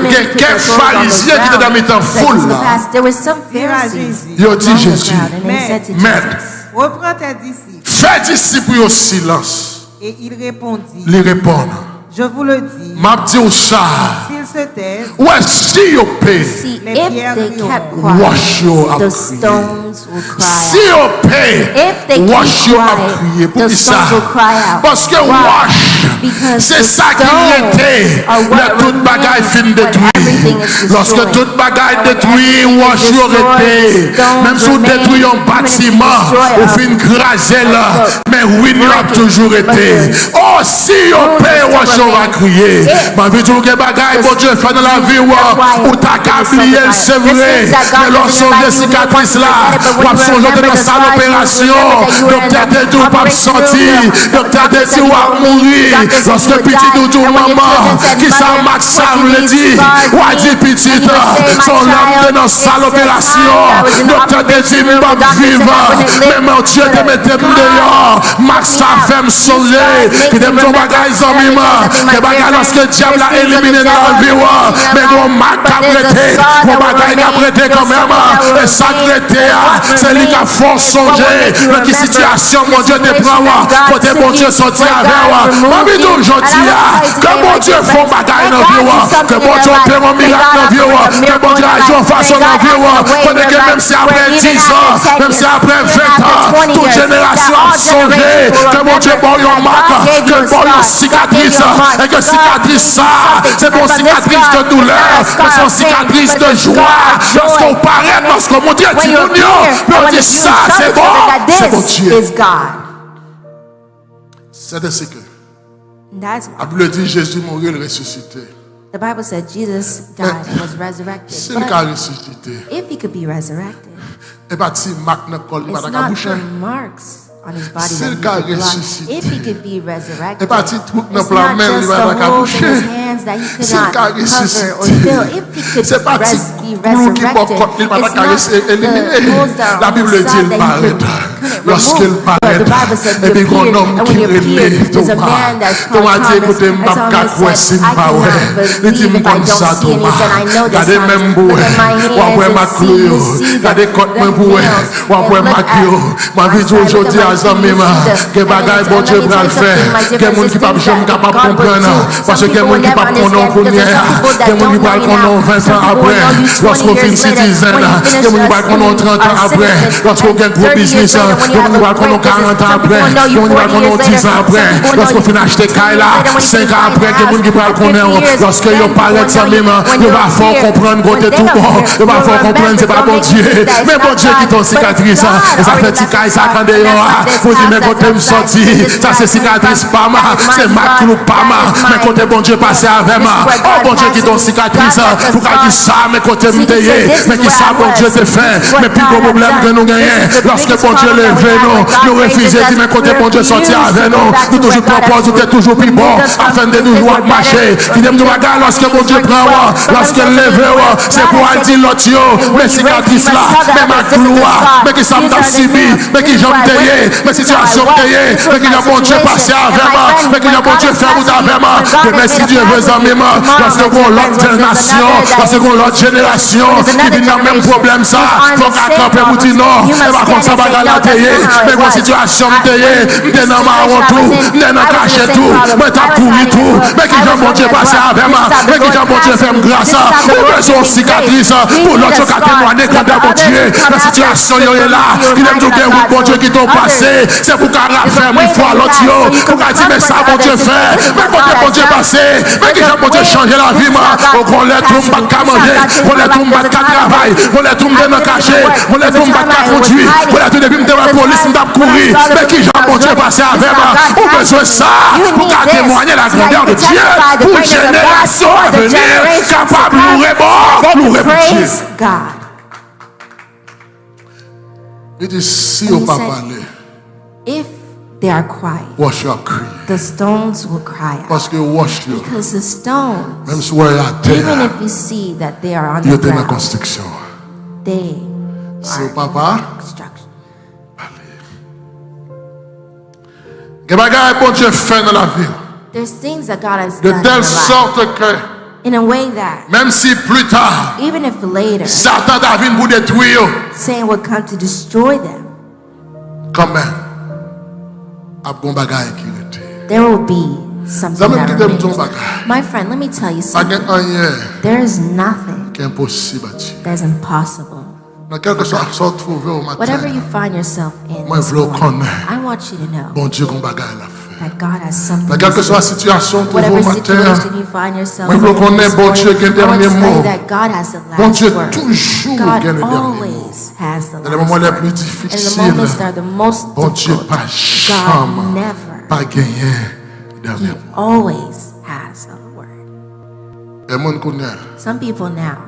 quelques pharisiens qui étaient dans la foule là, There was some Pharisees Jésus, ils ont dit among the Jésus, crowd, and they said to Maître, Jesus, reprends tes disciples. fais disciples au silence. Et il répondit, Les répondent, je vous le dis, m'a dit au ça, s'ils se taisent, ouais, si vous payez, See, Les if pierres they crieront. kept quiet, wash your the prier. stones will cry Si out. vous payez, If they wash keep your quiet, prier. Pour the qui ça? stones will cry out. Parce que Why? wash, Because c'est the ça qui stones était. are what La toute bagaille remains fin when everything is détruit. Lorsque destroyed. toute bagaille And when détruit, everything is wash your destroyed, été. the stones Même si vous remain, détruisez un even if you bâtiment, destroy vous a- finissez craser là. Mais oui, il a break it. toujours But été. the Oh, si on stones paye, still wash on va remain. crier. If Ma vie, tout le bagaille, bon Dieu, fait dans la vie, ou ta gablier, c'est vrai. Mais lorsqu'on a des cicatrices là, ou à son de dans salle d'opération, docteur te dit ou pas sortir, docteur te dit ou à mourir. Lorsque petit doudou maman, qui ça max ça me dit, ou a dit petit, son homme de dans salle d'opération, docteur te dit pas vivre, mais mon Dieu te mette dehors, max ça fait me songer, qui te met ton bagage en mima, que bagage lorsque le diable a éliminé dans la vie, mais mon mac a prêté, mon bagage a prêté quand même, et ça prêté, c'est lui qui a fort songer, mais qui situation, mon Dieu te prend, côté mon Dieu sorti avec moi. Ma vie d'aujourd'hui, que mon Dieu font bagage dans la vie, que mon Dieu fait un miracle dans la vie, que mon Dieu agit en façon dans la vie, que même si après 10 ans, même si après 20 ans, toute génération a songé, que mon Dieu bon yon marque, que bon yon cicatrice, et que cicatrice ça, c'est bon cicatrice de douleur, mais c'est une cicatrice de joie, lorsqu'on paraît, lorsqu'on mon Dieu dit non, mais on dit ça, c'est bon Dieu. Is God. C'est ainsi que That's la why Bible dit Jésus mourit, il ressuscité. the Bible said Jesus died and was resurrected. S'il a But ressuscité, if he could be resurrected, et pas si Marc ne colle pas it's dans la not bouche. the marks on his body S'il that he a could block. ressuscité, If he could be resurrected, et pas si tout ne it's plan not même, il just va the dans la holes bouche. in his hands that he could S'il not a cover or ressuscité, fill. If he could c'est pas si be boulot qui resurrected, porte, il va it's pas not éliminer. the holes that La are on Bible the dit, side il that he paraît. couldn't Lorsqu'il remove. But paraît, the Bible said he et puis qu'on appeared, homme and qui when he appeared, relève there's a Thomas. man that's Thomas called dit, Thomas, écoutez, and m'a Thomas quoi said, si I pas ouais. cannot Il dit, believe if I comme don't ça, see. And he Thomas. said, I know this Regardez sign. même Look boué. at my Ou après hands ma and see, clé. you see the Regardez côte moi boué. nails. Ou après And ma look clé. at Ma vie my side, look aujourd'hui at my à feet, Zambima. you see Que the- bagaille and bon let Dieu me va tell le you something, faire. my Que difference moun is qui pas things jamais that capable God will comprendre. do. Parce Some que people moun will qui never pas connaître understand because première. there's some people that Que moun qui don't pas know connaître now. 20 Some ans people will après. know you 20 Lorsqu'on finit years later. citizen. When you finish Que moun qui pas connaître 30 ans après. Lorsqu'on gagne gros 30 years business. later, when Que you moun have qui a pas great connaître 40 ans business. Some après. people know Que you moun qui pas 40 years connaître 10 ans later. après. Some people know Lorsqu'on you finit acheter 10 caille years là. later when you 5 ans après. Que moun qui pas connaître. Lorsque yo paraît ça même. Yo va fort comprendre côté tout bon. Yo va fort comprendre c'est pas bon Dieu. Mais bon Dieu qui ton cicatrice. Et ça fait petit caille ça quand d'ailleurs. Vous dites mais côté me sorti. Ça c'est cicatrice pas mal. C'est ma clou pas mal. Mais côté bon Dieu passé avec moi. Oh bon Dieu qui ton cicatrice. Pour qu'à qui ça mais côté me taillé. Mais qui ça bon Dieu te fait. Mais plus gros problème que nous gagnons. Lorsque bon Dieu levé nous refusons dit mais côté bon Dieu sorti avec nous. Nous toujours propose nous toujours plus bon. Afin de nous voir marcher. Qui aime nous regarder lorsque bon Dieu prend. Lorsque levé c'est pour aller dire l'autre mais cicatrice là. Mais ma clou mais qui ça m'a subi. Mais qui j'aime taillé. Mais situation taillé. Mais qui a bon Dieu passé avec moi. Mais qui a bon Dieu fait vous avec moi. Et merci Dieu veut en même parce que qu'on l'autre nation, parce que qu'on l'autre génération qui vit dans le même problème ça. Faut qu'à camper vous dire non. Et par contre ça va la tailler. mais une situation m'était dans marron tout, m'était dans cachet tout, mais t'as pourri tout, mais qui j'ai mon Dieu passé avec moi, mais qui j'ai mon Dieu fait me grâce, ou besoin de cicatrice, pour l'autre qui a témoigné quand mon Dieu, la situation est là, il aime tout bien, mon Dieu qui t'ont passé, c'est pour qu'elle a fait 1000 fois l'autre, pour qu'elle dise, mais ça, mon Dieu fait, mais mon Dieu passé, mais qui j'ai mon Dieu changé la vie, moi, on les tombe pas qu'à manger, on les tombe pas qu'à travailler, on les tombe dans le cachet, on les tombe pas qu'à conduire, on les tombe depuis que la police n'a pas couru, mais qui j'ai mon Dieu passé avec moi, on besoin de ça, pour qu'elle témoigne la grandeur de Dieu, pour une génération à venir, capable de nous répondre. God. Il dit, si And on he pas said, parler, if they are quiet, wash your cry. the stones will cry out. Parce que wash you, Because the stones, même si vous êtes à even terre, if you see that they are on il the était dans la ground, construction. they Si are on pas parler, in construction. que bagaille bon Dieu fait dans la vie, There's things that God has de done in telle your life, sorte que, in a way that même si plus tard, even if later Satan David pour détruire, Satan will come to destroy them, quand même, à bon bagaille qui était. there will be something Ça même that qui t'aime ton remains. bagaille. My friend, let me tell you Pas something. rien There is nothing qui est impossible à Dieu. that's impossible. Dans quelque sorte, soit trouvé au Whatever matin, you find yourself in moi this je veux morning, connaître. I want you to know Bon Dieu, qu'on bagaille l'a fait. that God has something Dans quelque to soit la say. situation, trouvé Whatever au matin, situation you find yourself moi je veux in connaître this bon morning, Dieu qui est I want dernier to tell mot. you that God has the Bon last Dieu word. toujours God gagne le dernier mot. always has the Dans les last moments les word. plus In the difficiles, moments that are the most bon Dieu difficult, pas God jamais, never, pas gagné le dernier He mot. always has a word. Et les gens connaissent, Some people now,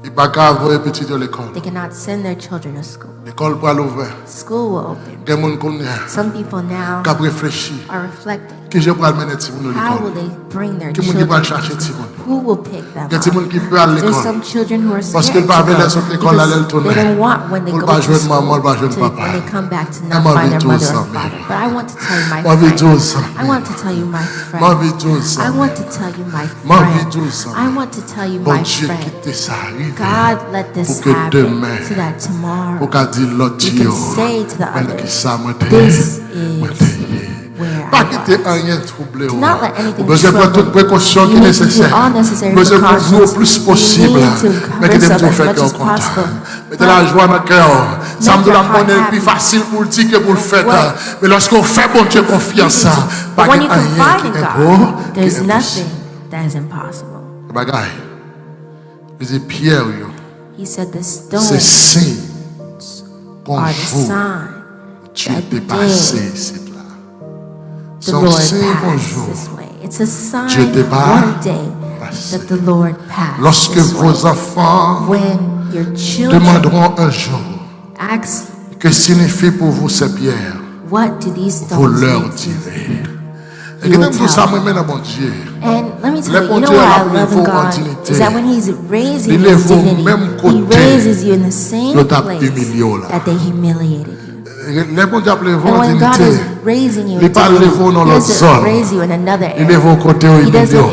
ils ne peuvent pas envoyer petit à l'école. they cannot send their children to school. L'école pour l'ouvrir. School will open. Les gens connaissent, Some people now qui ont réfléchi, are reflecting. qui je peux mener petit monde à How will l'école. they bring their Qui monde qui va children? chercher petit monde. Who will pick them Il y a des gens up? qui peuvent aller à There's l'école. some children who are Parce scared qu'ils to ne peuvent pas go aller à l'école, aller le because tourner. they don't want when they Pour go pas to jouer school maman, pas jouer to, papa. when they come back to Ma not find vie their douce, mother or amen. father. But I want to tell you, my Ma vie friend, douce, I want to tell you, my Ma vie friend, douce, I want to tell you, my Ma vie friend, douce, I want to tell you, Bon my Dieu, friend, quittez ça arrive. God let this Pour que happen demain, so that tomorrow Pour qu'elle dise l'autre you Dieu, can say to the mais qui others, ça m'a dit, this m'a is dit. where Pas I quitter was. rien troublé. Do not let anything Vous devez prendre toute précaution qui est You need to do nécessaire. all necessary Vous devez vous precautions. le plus possible. You need to Mais cover qui yourself t'aime as faire much cœur as content. possible. Mettez la joie dans le cœur. Ça me your la heart connaît happy. plus facile pour le dire que pour le faire. What? Mais lorsqu'on fait bon Dieu confiance, pas But when qu'il y you ait rien confide qui in est God, beau, qui there's est nothing impossible. that is impossible. Bagaille. Il dit Pierre, yo, He said the c'est stones signe qu'on are the joue. sign Tu es that dépassé today ici là. the C'est un Lord signe qu'on passed joue. this way. It's a sign Dieu dépasse. one day that the Lord passed Lorsque this way. vos enfants When your children demanderont un jour ask, que signifie pour vous ces pierres, what do these vous stones leur mean to you? direz. Et You que will tout ça, tell. moi, mène à mon Dieu. And let me tell Le you, bon you know Dieu what a I love in niveau God continuité. is that when He's raising Il you in est au dignity, même He côté. raises you in the same Il t'a place humilié, là. that they humiliated you. Le bon Dieu appelle vous And en when God dignité. is raising you Il in parle de dignity, vous dans He l'autre doesn't zone. raise you in another Il est area. au côté He humilié. doesn't.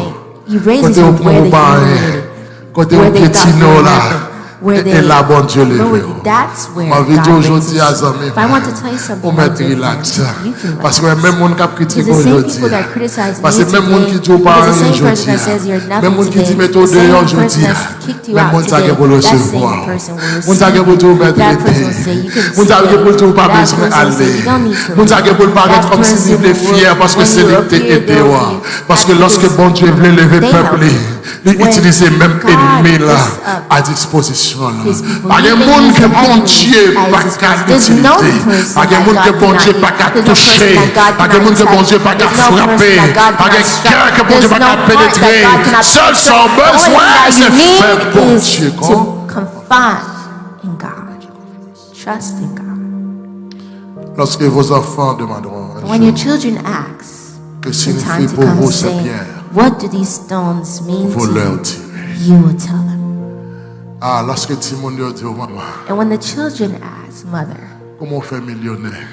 He raises Côté you au where they pareil. humiliated, Côté au where they got piétino là. nothing, where Et they là, bon Dieu, levé. lowered you. That's where Ma vie God dit raises aujourd'hui à you. Zami. But I want to tell you something. On my met dear relax. friend. You can Parce que relax. même monde qui a Because critiqué the same aujourd'hui. people that criticize Parce me que même monde qui today, dit au because pas the rien same person aujourd'hui. that says you're Même nothing monde qui dit today, mettez au the same dehors person aujourd'hui. that's kicked you Même out monde qui a today, pour le that same recevoir. person will Monde qui a receive pour tout you. mettre That les person will pieds. say you can Monde qui a stay. pour tout pas That besoin person will say aller. you don't need to Monde qui a leave. pour That paraître comme si person il est fier parce que when c'est you lui qui appear, était they'll dehors. be- Parce que that's lorsque because bon Dieu veut lever le they peuple, help il When utilise même God ennemi là lifts up à disposition là. His people, Pas de he monde que uses bon enemies Dieu as pas his qu'à person. There's no utilité. person Pas de that monde que God bon cannot Dieu use. pas qu'à There's no person toucher. that God Pas de cannot monde que bon touch. Dieu pas qu'à There's no person frapper. that God Pas de cannot strike. cœur que bon Dieu There's pas no qu'à heart that pénétrer. God cannot Seul penetrate. son The only besoin thing that c'est you need faire bon is Dieu. to confide in God. Trust in God. Lorsque vos enfants demanderont un When your jour children ask que in signifie time to pour come vous ces saying, pierres, what do these stones mean vous to leur you? direz. You will tell them. Ah, lorsque Timon dit au maman, And when the children ask, Mother, comment on fait millionnaire?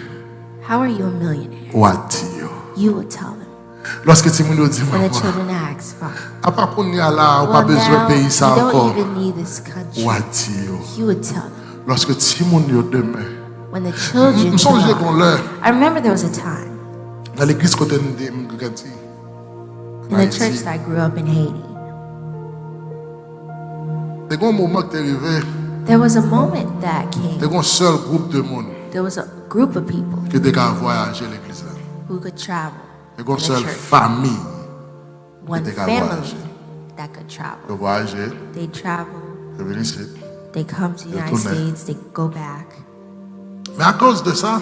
how are you a millionaire? Ou à dire. You will tell them. Lorsque Timon dit When the maman, children ask, Father, à part qu'on y a là, on pas well, besoin now de payer you ça encore. don't even need this country. Ou à dire. You would tell them. Lorsque Timon dit demain, when the children Me songe grew qu'on up. l'heure I remember there was a time dans l'église côté nous grandi. in the church that I grew up in Haiti. Dès un moment que t'es arrivé, There was a moment that dès came. un seul groupe de monde There was a group of people qui était qu'à voyager l'église là. who could travel. Dès in une the seule church. famille One était qu'à family voyager. that could De travel. voyager, They travel. de venir ici. They come to the United Retourner. States. They go back. Mais à cause de ça,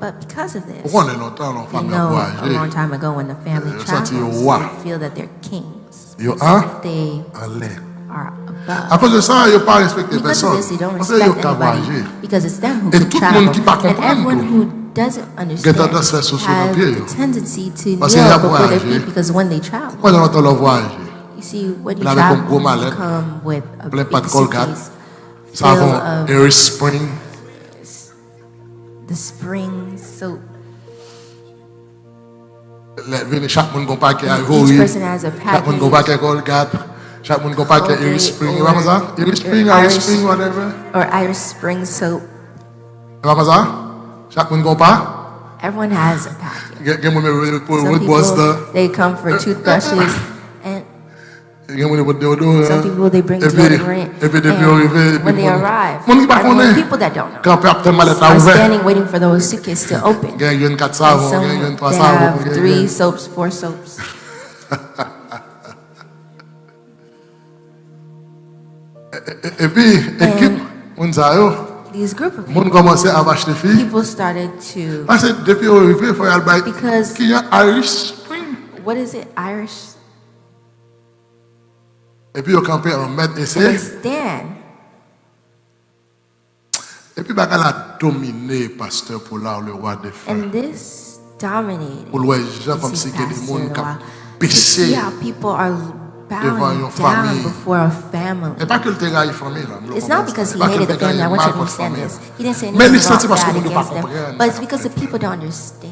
But because of this, on est longtemps dans la you famille à know, a long voyager. time ago when the family Ils travels, sont rois. they feel that they're kings. Yo, hein? They En l'air. are À above. cause de ça, ils n'ont pas respecté Because of personne. this, they don't Parce qu'ils ont respect qu'à anybody voyager. because it's them who Et can tout le travel. monde qui pas And comprendre everyone tout. who doesn't understand tendance à faire saucer dans has le pied, the yo. tendency to Parce qu'il y kneel a before their voyagé. feet because when they travel, Moi, j'entends le voyager. you see, when you Il avait un gros travel, malade, you come with a plein big pas de Colgate, suitcase savon, full of Harry Spring. the spring soap. Chaque monde a un paquet à Each Ivory. person has a Chaque monde a un package. paquet Colgate. Chaque monde a un paquet Harry Colgate Spring. or- Vous voyez ça? Harry Spring, or Harry Irish- Spring, whatever. Or Irish Spring soap. Vous voyez ça? Chaque monde a un paquet. Everyone has a package. Il y a des gens Some qui bossent people, là. they come for toothbrushes, and Il y a des gens qui déodorant. some people, they bring Et puis, deodorant. et puis, depuis And arrivé, when they arrive, monde qui pas everyone- connaît. people that don't know Quand après mallette là are ouvert. standing waiting for those suitcases to open. Il y a une 4 And savons, il y a une 3 they savons. have 3 soaps, 4 soaps. Et puis, équipe, on a These group of monde commençait à acheter filles. people started to, Parce que depuis arrivé, il faut y aller. Because- Qu'il y a Irish Spring. what is it, Irish? Et puis, on campait en mètre et They c'est. stand. Et puis, bah, elle a dominé pasteur Pollard, le roi des frères. And this dominated. Pour le gens comme this si que des pastor gens qui while- ont to see baissé. how people are devant bowing une down famille. before a family. Et pas que le terrain est famille là. It's not because he hated the family. I want you to understand this. He didn't say Mais anything les sentiments wrong, parce bad que nous ne against pas them, comprendre. but it's because the people don't understand.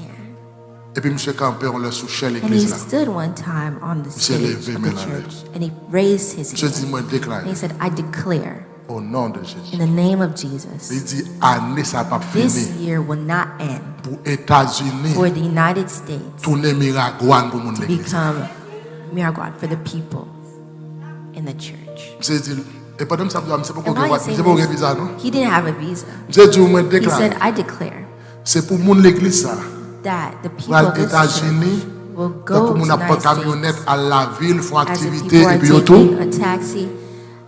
Et puis, monsieur campé, on l'a souché à And he l'église là. stood one time on the Monsieur stage levé, of mais the là, church and he raised his Monsieur dit, hand moi, and déclare. he said, I declare Au nom de in Jésus. the name of Jesus, Il dit, année, ça n'a pas this fini. year will not end Pour États-Unis, for the United States tourner Miragouane pour mon to église. become miracle for the people in the church. Monsieur dit, et pendant que ça me dit, c'est pour And qu'on while he's c'est saying pour qu'on this, visa, non? he didn't have a visa. Monsieur dit, moi, He déclare. said, I declare C'est pour mon l'église ça. that the people Pour of this États-Unis, church will pour go to mon the apporte United camionnette States à la ville, font as the activité, people et are puis autour. taking a taxi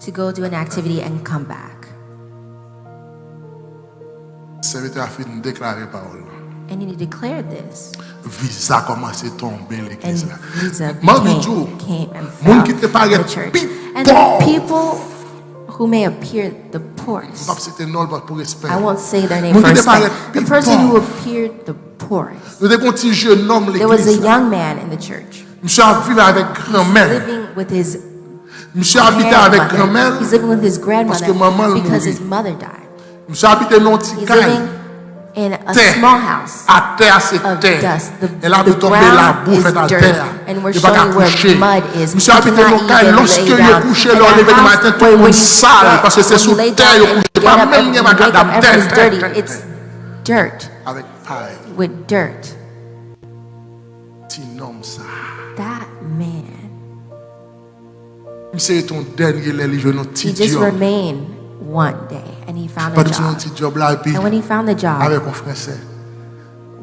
to go do an activity and come back. Serviteur a fini de déclarer parole. And he declared this. Visa commence à tomber And l'église là. visa Mardi jour, came and monde fell qui te in paraît the church. pi- And pauvre. the people who may appear the poorest, Pas c'était non pour respect. I won't say their name Monde qui first, te paraît but the pi- person who pauvre. appeared the poorest, Nous avons un petit jeune homme there was a l'église. là. young man in the church. Monsieur a vécu avec grand-mère. Living with his Monsieur a habité avec grand-mère. grandmother. He's living with his grandmother que maman because mourit. his mother died. Monsieur a habité dans un petit He's caille. living in a Terre. small house À terre, c'est of terre. dust. Elle a The vu tomber la ground boue is faite à dirt, terre. and we're Il va showing where coucher. mud is. Monsieur You habite cannot dans caille. even Lorsque lay il down. couché, And là, that levé le house matin, tout where le monde you sale, get- parce que c'est when you sous lay terre, down il and couche. get Pas up même and il y a you ma wake up, cadame, everyone's terre, dirty. terre, It's dirt avec paille. with dirt. Petit homme ça. That man, C'est ton dernier religieux, notre he petit just job. remained one day and he found Pas a de son job. petit job là, et puis And when he found the job avec un français.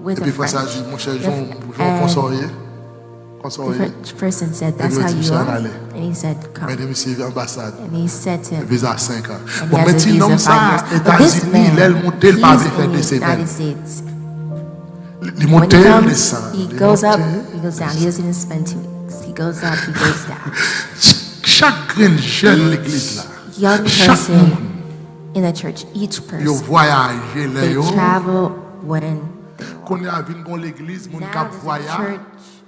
with Et a puis français a French, dit, mon cher, the- Jean, and consorier. the Consorier. French person said, "That's lui a how dit, you "Ça are," allait." and he said, "Come." Mais monsieur ambassade. And he said to him, Visa 5 ans. and he Bon, has mais a petit visa homme 5 ça, years. But this États-Unis, man, l'aile monté, il pas he's faire in des the semaines. United States. Il When monte, he il comes, descend. he Il goes up, monte. he goes down. He doesn't even spend 2 weeks. He goes up, he goes down. Chaque grain jeune l'église là. Young Chaque person monde, in the church, each yo person, voyage là they yo. travel when Qu'on est à venir dans l'église, mon now cap there's a voyage. church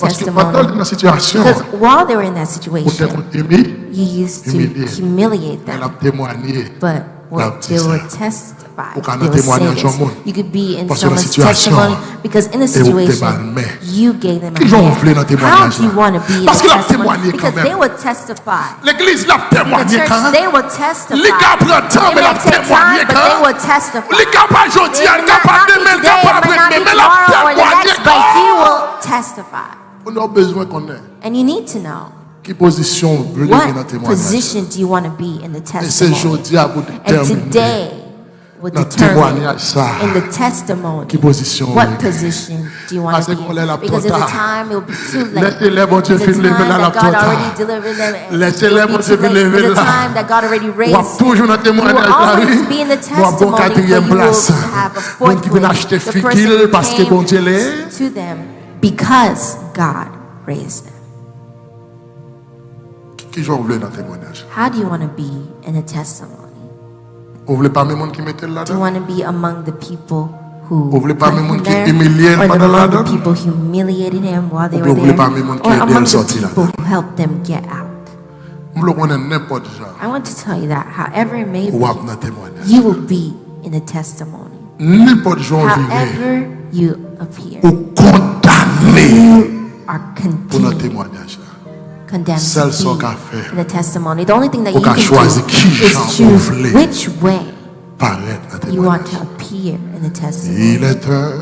Parce que pendant testimony. la situation, Because while they were in that on situation, aimé, you used to humilier. humiliate Elle them. a témoigné. But they will testify Ou they will say this. You could be in someone's testimony because in a situation you gave them a hand. How do you want to be in the testimony? Because they will testify. L'église l'a The témoigné church, quand they will testify. les gars prennent temps, It mais may la take témoigné time, but they quand will testify. les gars pas aujourd'hui, It les may gars pas not be demain, les today, gars it pas may not après, be mais la tomorrow or the témoigné next, but you will testify. on a besoin qu'on ait. And you need to know, Quelle position vous voulez dans le what témoignage? position do you want to be in the Et c'est testimony? aujourd'hui à vous And déterminer today will dans le determine témoignage ça. in the testimony Quelle position vous what voulez. position do you want Parce to be qu'on est là in. Because trop there's a tard. time it will be too late. Laissez-les, bon Dieu, There's a lever time là, that trop God tard. already delivered them. and Laissez-les, it will bon be Dieu, too late. lever There's a là. time that God already On va raised. toujours dans le You will témoignage. always be in the Moi, bon testimony, but quatrième you will place. have a Bon fourth qui vient place. acheter The fikil person parce que bon Dieu came l'est. to them because God raised them. Qui joue vous voulez dans le témoignage? How do you want to be in a testimony? Vous voulez pas même monde qui mettait Do you là-dedans? want to be among the people who Vous voulez pas put même him monde qui there, humiliait or pendant among the là-dedans? people who humiliated him while they Ou were vous voulez there, pas même monde qui or aidait à among le the sortir people là-dedans? who helped them get out? Vous voulez qu'on ait n'importe genre. I want to tell you that however it may Ou be, dans le témoignage. you will be in a testimony. N'importe genre vivre. However you appear, Ou condamné are pour notre condemned, témoignage. condemned Seul to son be qu'a fait. in a testimony. The only thing that Ou you qu'a can choisi do qui is Jean choose voulait. which way Paraître dans le you want to témoignage. appear in the testimony. Il est un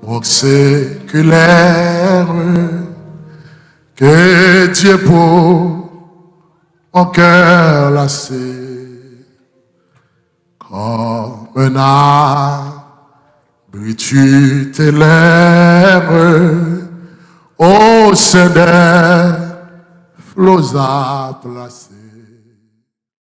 monde séculaire que Dieu pour mon cœur lassé comme un arbre tu t'élèves au sein des flots à placer.